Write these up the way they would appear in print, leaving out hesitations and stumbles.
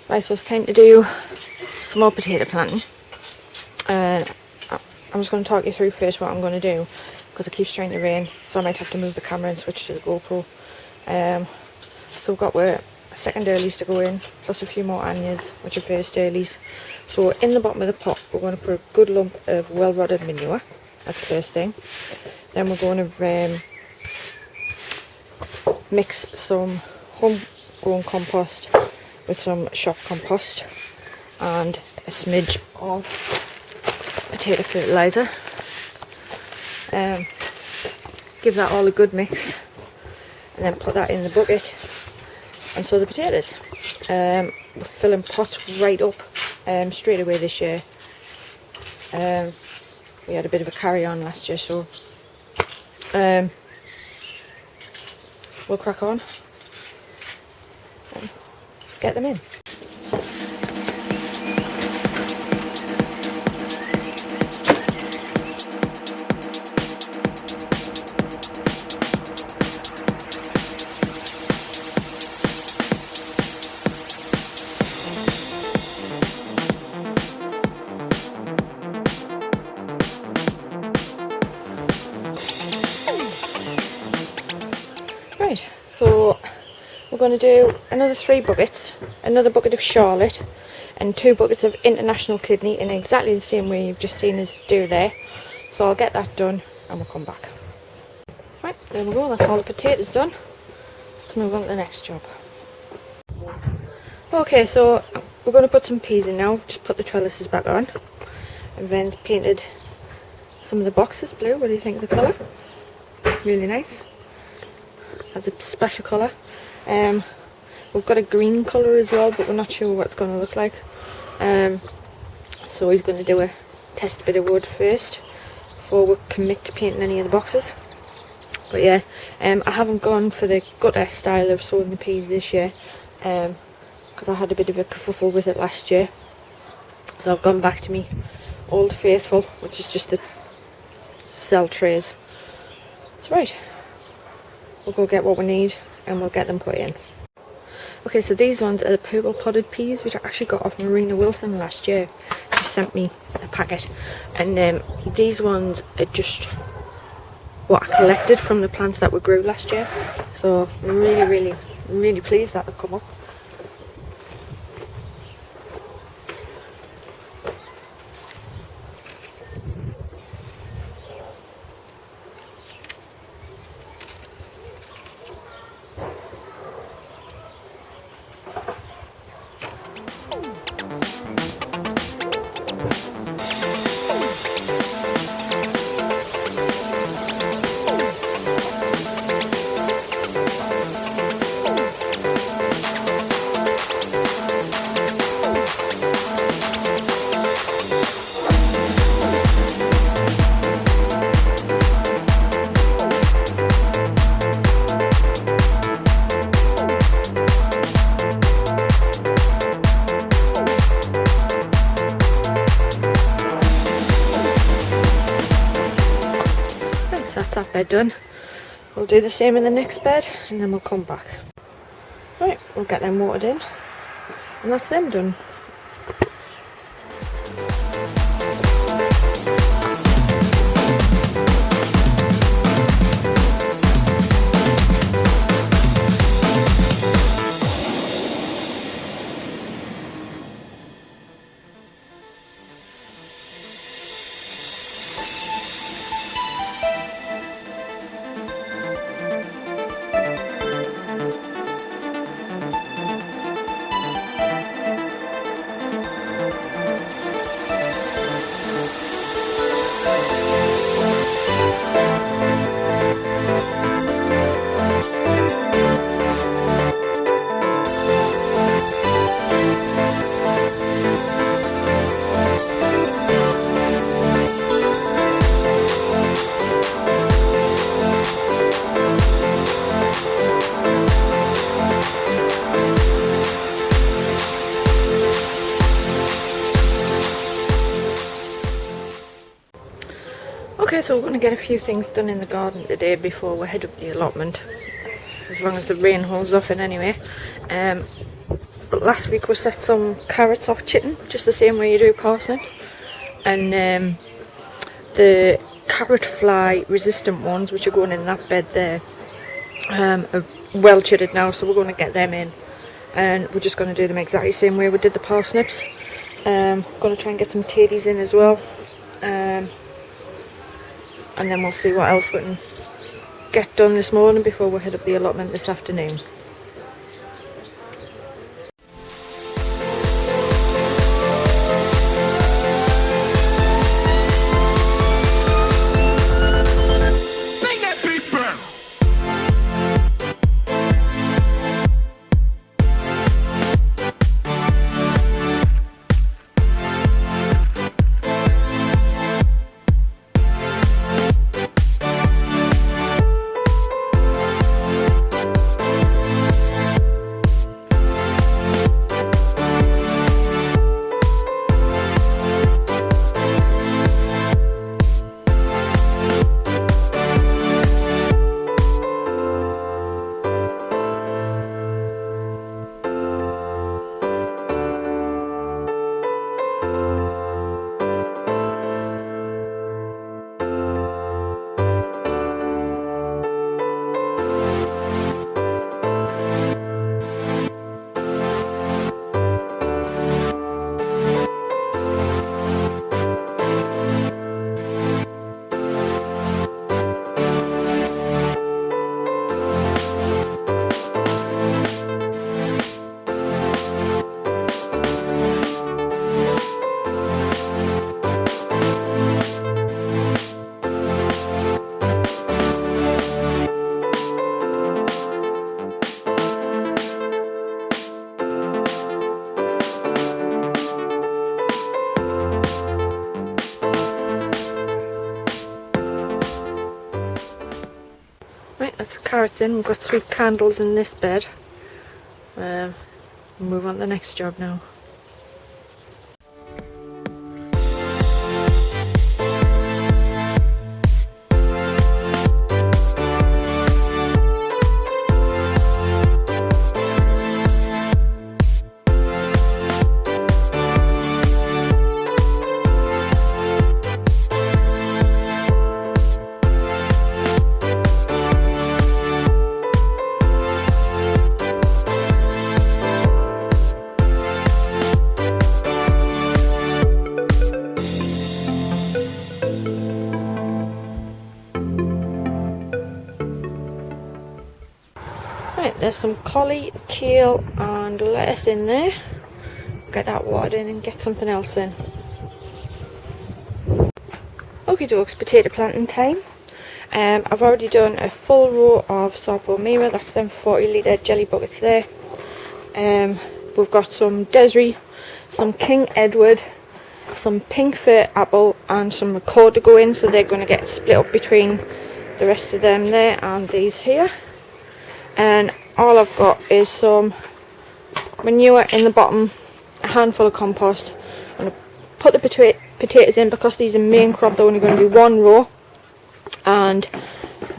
Right, so it's time to do some more potato planting. I'm just going to talk you through first what I'm going to do, because it keeps trying to rain, so I might have to move the camera and switch to the GoPro. So we've got a second earlies to go in, plus a few more onions, which are first earlies. So in the bottom of the pot, we're going to put a good lump of well-rotted manure. That's the first thing. Then we're going to mix some homegrown compost with some shop compost and a smidge of potato fertilizer. Give that all a good mix and then put that in the bucket and sow the potatoes. We're filling pots right up straight away this year. We had a bit of a carry on last year, so we'll crack on and get them in. Right, so we're going to do another 3 buckets, another bucket of Charlotte and 2 buckets of International Kidney in exactly the same way you've just seen us do there. So I'll get that done and we'll come back. Right, there we go, that's all the potatoes done. Let's move on to the next job. Okay, so we're going to put some peas in now, just put the trellises back on. And Ben's painted some of the boxes blue. What do you think of the colour? Really nice. That's a special colour. We've got a green colour as well, but we're not sure what it's going to look like. So he's going to do a test bit of wood first before we commit to painting any of the boxes. But yeah, I haven't gone for the gutter style of sowing the peas this year, because I had a bit of a kerfuffle with it last year. So I've gone back to me old faithful, which is just the cell trays. That's right. We'll go get what we need and we'll get them put in. Okay, so these ones are the purple potted peas, which I actually got off Marina Wilson last year. She sent me a packet, and these ones are just what I collected from the plants that we grew last year. So I'm really pleased that they've come up. That bed done. We'll do the same in the next bed and then we'll come back. Right, we'll get them watered in and that's them done. Okay, so we're going to get a few things done in the garden today before we head up the allotment, as long as the rain holds off it anyway. but last week we set some carrots off chitting, just the same way you do parsnips, and the carrot fly resistant ones, which are going in that bed there, are well chitted now, so we're going to get them in, and we're just going to do them exactly the same way we did the parsnips. Going to try and get some tatties in as well, and then we'll see what else we can get done this morning before we head up the allotment this afternoon. Right, that's the carrots in. We've got 3 candles in this bed. We'll move on to the next job now. Right, there's some collie, kale and lettuce in there. Get that watered in and get something else in. Okie dokes, potato planting time. I've already done a full row of Sarpo Mira, that's them 40 litre jelly buckets there. We've got some Desiree, some King Edward, some pink fir apple and some record to go in, so they're going to get split up between the rest of them there and these here. And all I've got is some manure in the bottom, a handful of compost. I'm going to put the potatoes in because these are main crop, they're only going to be 1 row, and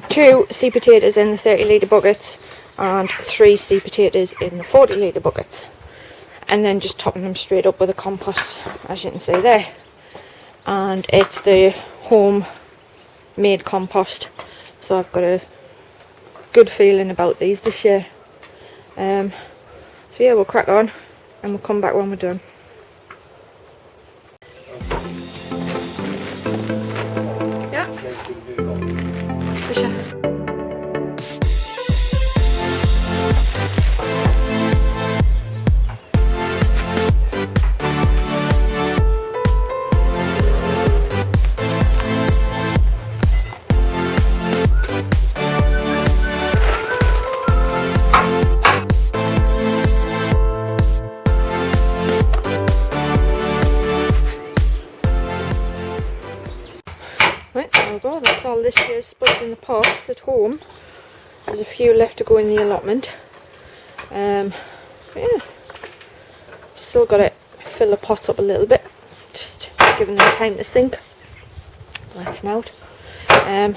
2 seed potatoes in the 30 litre buckets and 3 seed potatoes in the 40 litre buckets, and then just topping them straight up with the compost, as you can see there. And it's the home made compost, so I've got a good feeling about these this year. So yeah, we'll crack on and we'll come back when we're done. Yeah. For sure. Right, there we go, that's all this year's spuds in the pots at home. There's a few left to go in the allotment. Yeah, still got to fill the pots up a little bit, just giving them time to sink. That's out. We're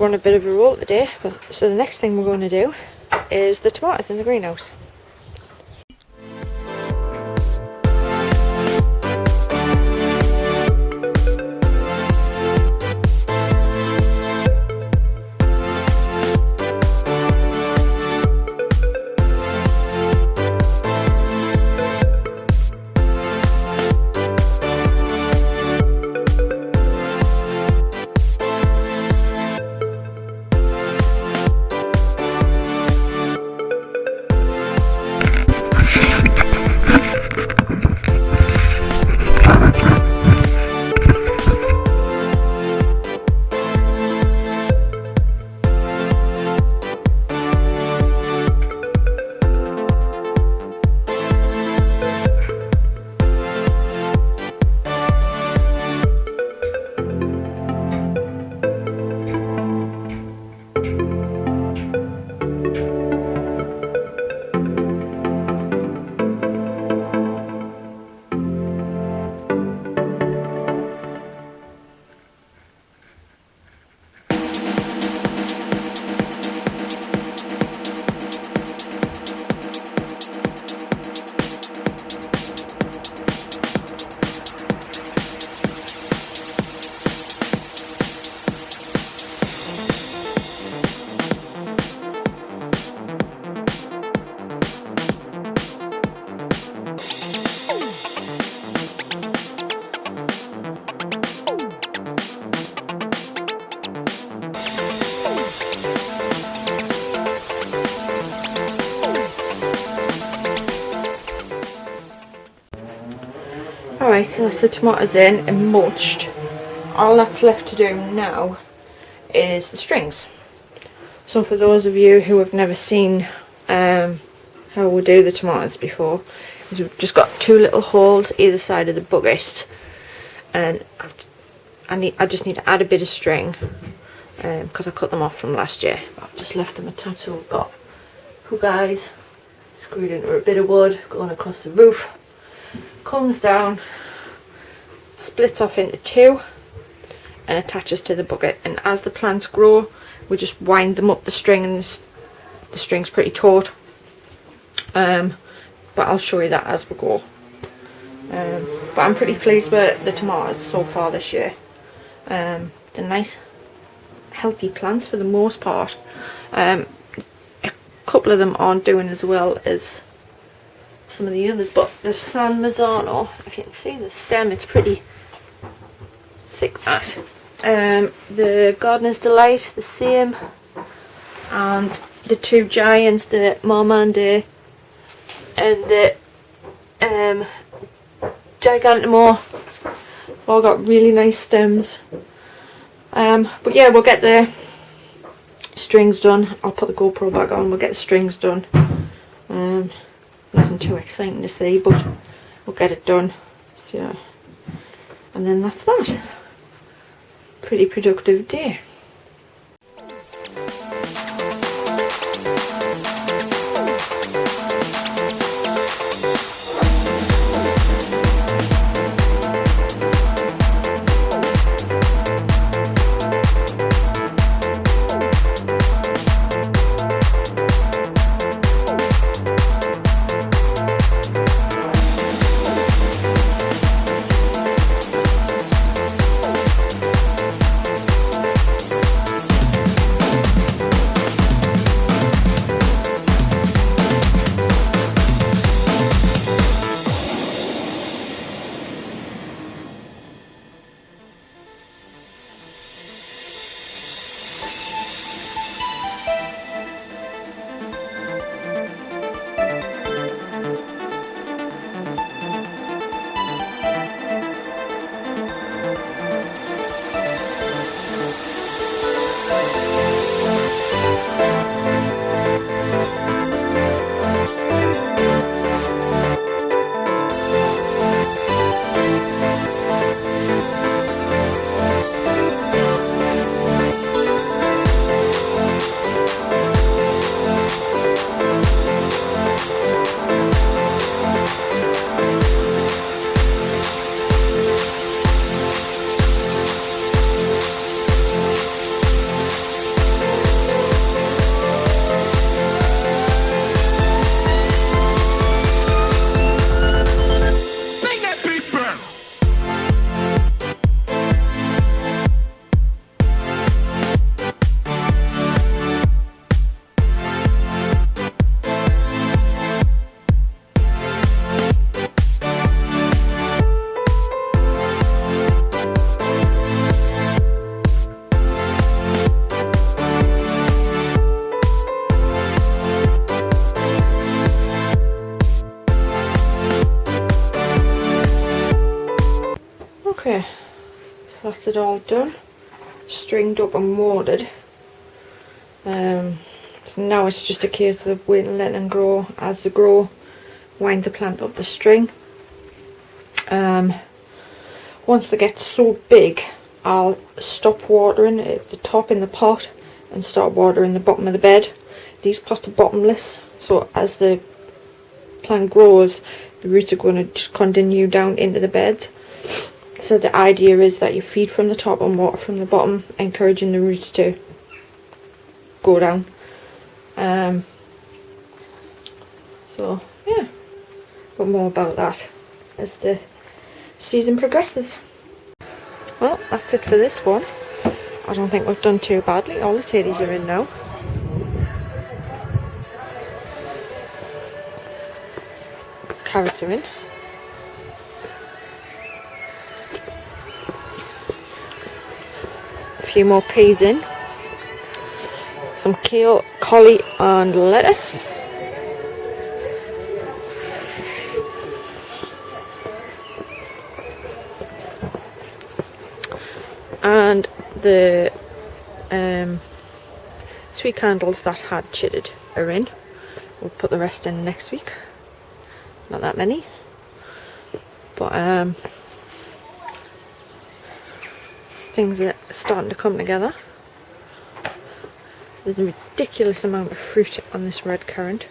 on a bit of a roll today, so the next thing we're going to do is the tomatoes in the greenhouse. Right, so that's the tomatoes in and mulched. All that's left to do now is the strings. So for those of you who have never seen how we do the tomatoes before, is we've just got 2 little holes either side of the bucket, and I just need to add a bit of string because I cut them off from last year. But I've just left them attached, so we've got hook eyes screwed into a bit of wood going across the roof, comes down, splits off into 2 and attaches to the bucket, and as the plants grow we just wind them up the string, and the string's pretty taut, but I'll show you that as we go. But I'm pretty pleased with the tomatoes so far this year. They're nice healthy plants for the most part. A couple of them aren't doing as well as some of the others, but the San Marzano, if you can see the stem, it's pretty thick, that. The Gardener's Delight, the same, and the 2 giants, the Marmande and the Gigantamo, all got really nice stems. But yeah, we'll get the strings done. I'll put the GoPro back on, we'll get the strings done. Nothing too exciting to see, but we'll get it done. So, and then that's that. Pretty productive day. Okay, so that's it all done, stringed up and watered. So now it's just a case of waiting, letting them grow. As they grow, wind the plant up the string. Once they get so big, I'll stop watering at the top in the pot and start watering the bottom of the bed. These pots are bottomless, so as the plant grows, the roots are going to just continue down into the bed. So the idea is that you feed from the top and water from the bottom, encouraging the roots to go down. So yeah, but more about that as the season progresses. Well, that's it for this one. I don't think we've done too badly. All the tatties are in now. Carrots are in. A few more peas in. Some kale, collie and lettuce. and the sweet candles that had chitted are in. We'll put the rest in next week. Not that many, but things are starting to come together. There's a ridiculous amount of fruit on this red currant.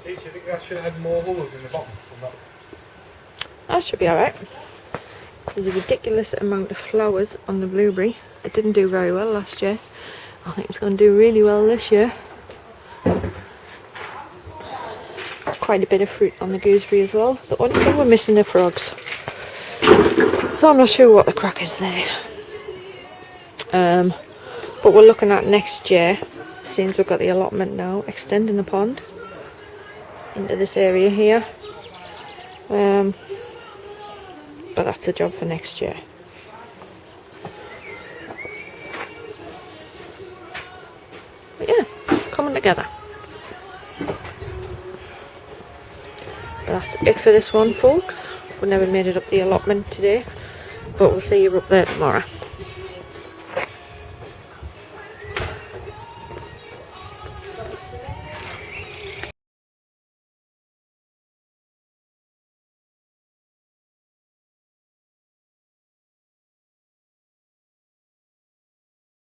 Do you think that should have had more holes in the bottom from that? That should be alright. There's a ridiculous amount of flowers on the blueberry. It didn't do very well last year. I think it's going to do really well this year. Quite a bit of fruit on the gooseberry as well. The only thing we're missing are frogs. So I'm not sure what the crack is there. But we're looking at next year, since we've got the allotment now, extending the pond into this area here. But that's a job for next year. But yeah, coming together. But that's it for this one, folks. We never made it up the allotment today, but we'll see you up there tomorrow.